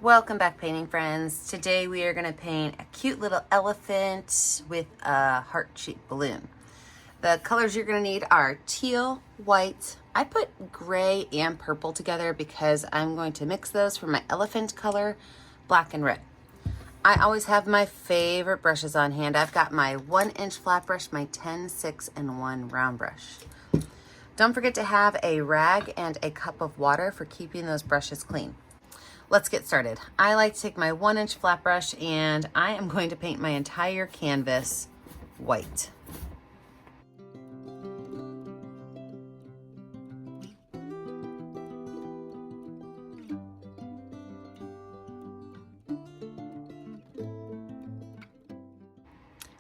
Welcome back, painting friends. Today we are going to paint a cute little elephant with a heart-shaped balloon. The colors you're going to need are teal, white. I put gray and purple together because I'm going to mix those for my elephant color, black and red. I always have my favorite brushes on hand. I've got my 1-inch flat brush, my 10, 6, and 1 round brush. Don't forget to have a rag and a cup of water for keeping those brushes clean. Let's get started. I like to take my 1-inch flat brush and I am going to paint my entire canvas white.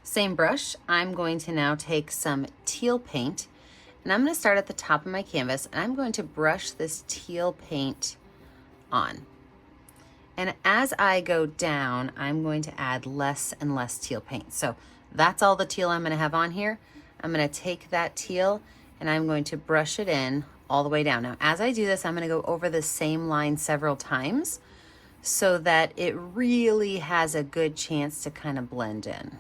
Same brush, I'm going to now take some teal paint and I'm going to start at the top of my canvas and I'm going to brush this teal paint on. And as I go down, I'm going to add less and less teal paint. So that's all the teal I'm going to have on here. I'm going to take that teal and I'm going to brush it in all the way down. Now, as I do this, I'm going to go over the same line several times so that it really has a good chance to kind of blend in.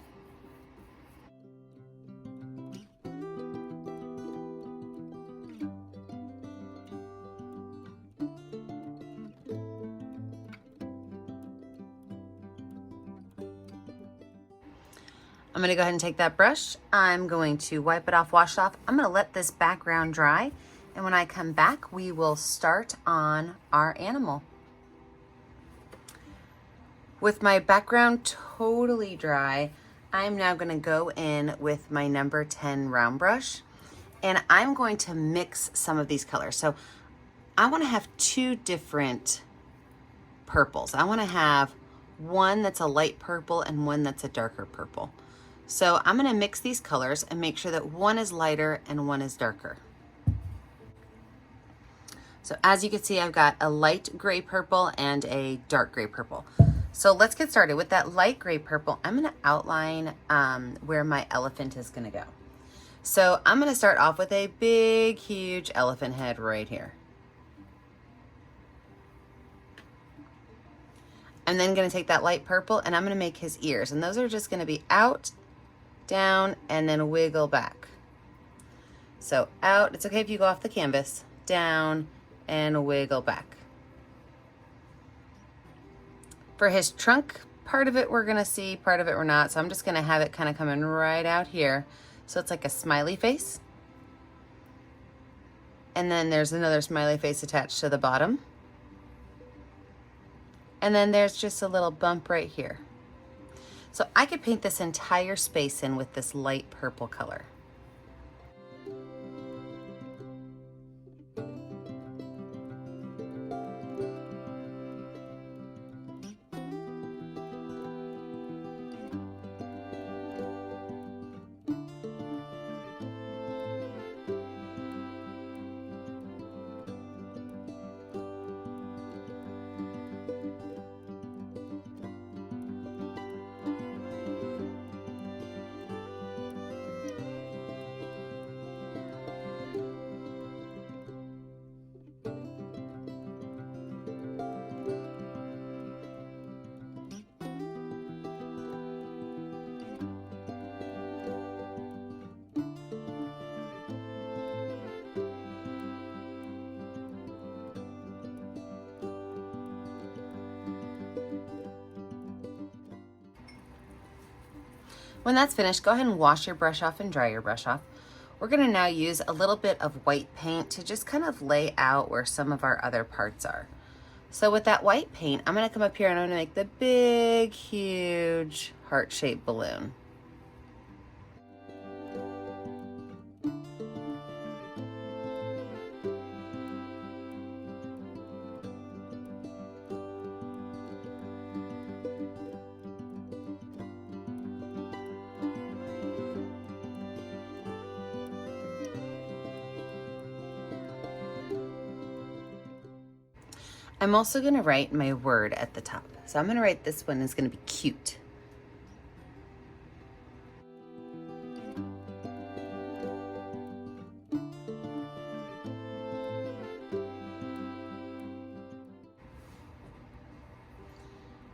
I'm going to go ahead and take that brush. I'm going to wipe it off, wash it off. I'm going to let this background dry. And when I come back, we will start on our animal. With my background totally dry, I'm now going to go in with my number 10 round brush. And I'm going to mix some of these colors. So I want to have two different purples. I want to have one that's a light purple and one that's a darker purple. So I'm going to mix these colors and make sure that one is lighter and one is darker. So as you can see, I've got a light gray purple and a dark gray purple. So let's get started. With that light gray purple, I'm going to outline where my elephant is going to go. So I'm going to start off with a big, huge elephant head right here. I'm then going to take that light purple and I'm going to make his ears. And those are just going to be out, down, and then wiggle back. So out, it's okay if you go off the canvas, down, and wiggle back. For his trunk, part of it we're gonna see, part of it we're not. So I'm just gonna have it kind of coming right out here. So it's like a smiley face. And then there's another smiley face attached to the bottom. And then there's just a little bump right here. So I could paint this entire space in with this light purple color. When that's finished, go ahead and wash your brush off and dry your brush off. We're going to now use a little bit of white paint to just kind of lay out where some of our other parts are. So with that white paint, I'm going to come up here and I'm going to make the big, huge heart-shaped balloon. I'm also going to write my word at the top. So I'm going to write this one is going to be cute.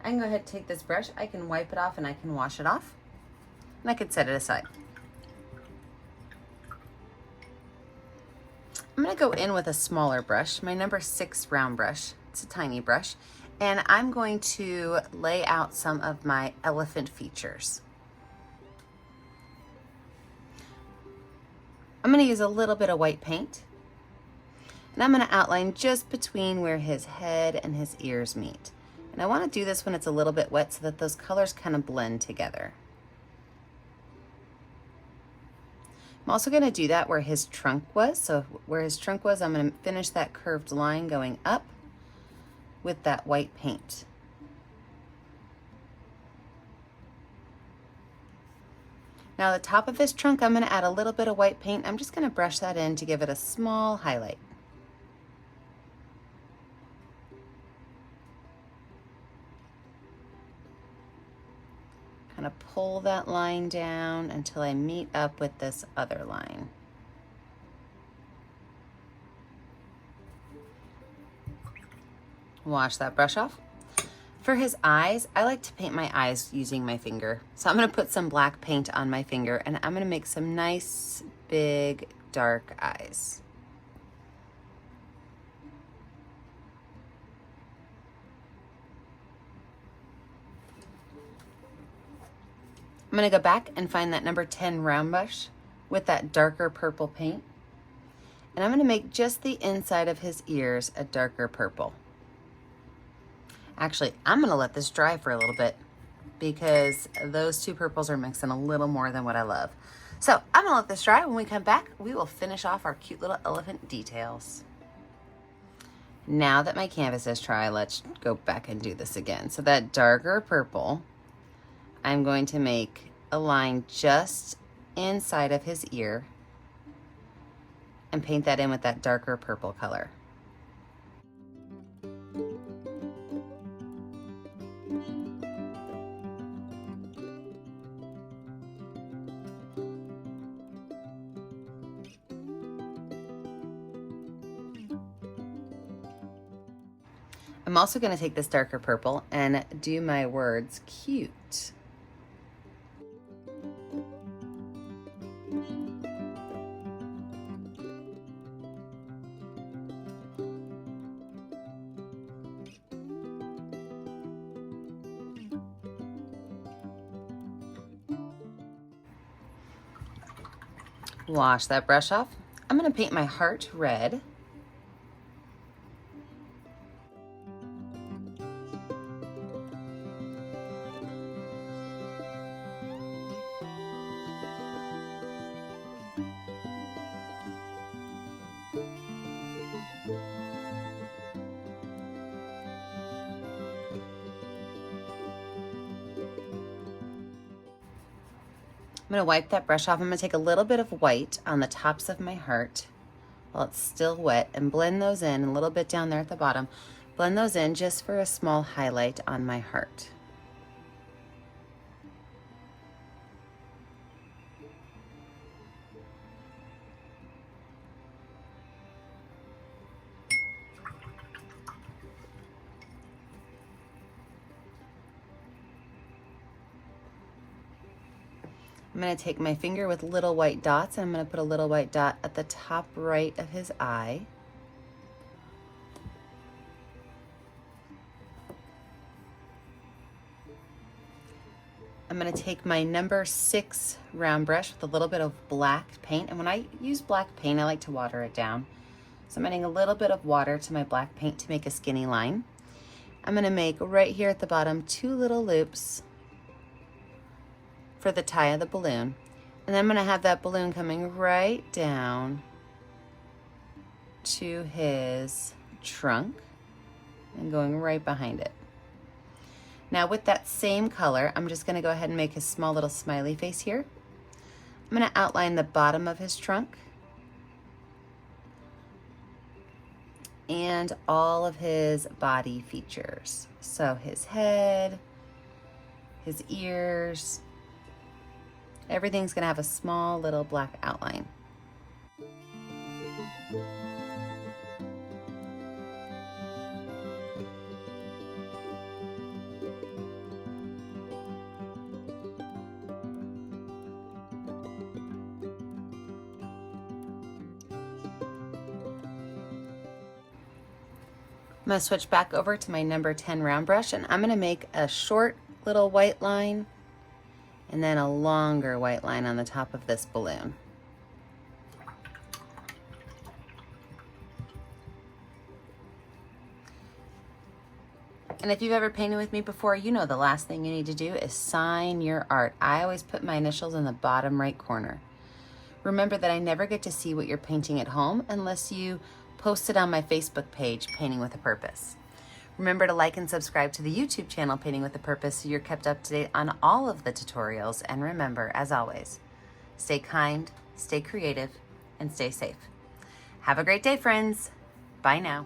I can go ahead and take this brush, I can wipe it off and I can wash it off. And I can set it aside. I'm gonna go in with a smaller brush, my number 6 round brush. It's a tiny brush. And I'm going to lay out some of my elephant features. I'm gonna use a little bit of white paint. And I'm gonna outline just between where his head and his ears meet. And I wanna do this when it's a little bit wet so that those colors kind of blend together. I'm also gonna do that where his trunk was. So where his trunk was, I'm gonna finish that curved line going up with that white paint. Now the top of his trunk, I'm gonna add a little bit of white paint. I'm just gonna brush that in to give it a small highlight. Kind of pull that line down until I meet up with this other line. Wash that brush off. For his eyes, I like to paint my eyes using my finger. So I'm gonna put some black paint on my finger and I'm gonna make some nice, big, dark eyes. I'm gonna go back and find that number 10 round brush with that darker purple paint. And I'm gonna make just the inside of his ears a darker purple. Actually, I'm gonna let this dry for a little bit because those two purples are mixing a little more than what I love. So I'm gonna let this dry. When we come back, we will finish off our cute little elephant details. Now that my canvas is dry, let's go back and do this again. So that darker purple, I'm going to make a line just inside of his ear and paint that in with that darker purple color. I'm also going to take this darker purple and do my words cute. Wash that brush off. I'm going to paint my heart red. I'm gonna wipe that brush off. I'm gonna take a little bit of white on the tops of my heart while it's still wet and blend those in, a little bit down there at the bottom. Blend those in just for a small highlight on my heart. I'm going to take my finger with little white dots and I'm going to put a little white dot at the top right of his eye. I'm going to take my number 6 round brush with a little bit of black paint. And when I use black paint, I like to water it down. So I'm adding a little bit of water to my black paint to make a skinny line. I'm going to make right here at the bottom 2 little loops for the tie of the balloon. And then I'm going to have that balloon coming right down to his trunk and going right behind it. Now with that same color, I'm just going to go ahead and make his small little smiley face here. I'm going to outline the bottom of his trunk and all of his body features. So his head, his ears, everything's gonna have a small little black outline. I'm going to switch back over to my number 10 round brush, and I'm going to make a short little white line and then a longer white line on the top of this balloon. And if you've ever painted with me before, you know the last thing you need to do is sign your art. I always put my initials in the bottom right corner. Remember that I never get to see what you're painting at home unless you post it on my Facebook page, Painting with a Purpose. Remember to like and subscribe to the YouTube channel, Painting with a Purpose, so you're kept up to date on all of the tutorials. And remember, as always, stay kind, stay creative, and stay safe. Have a great day, friends. Bye now.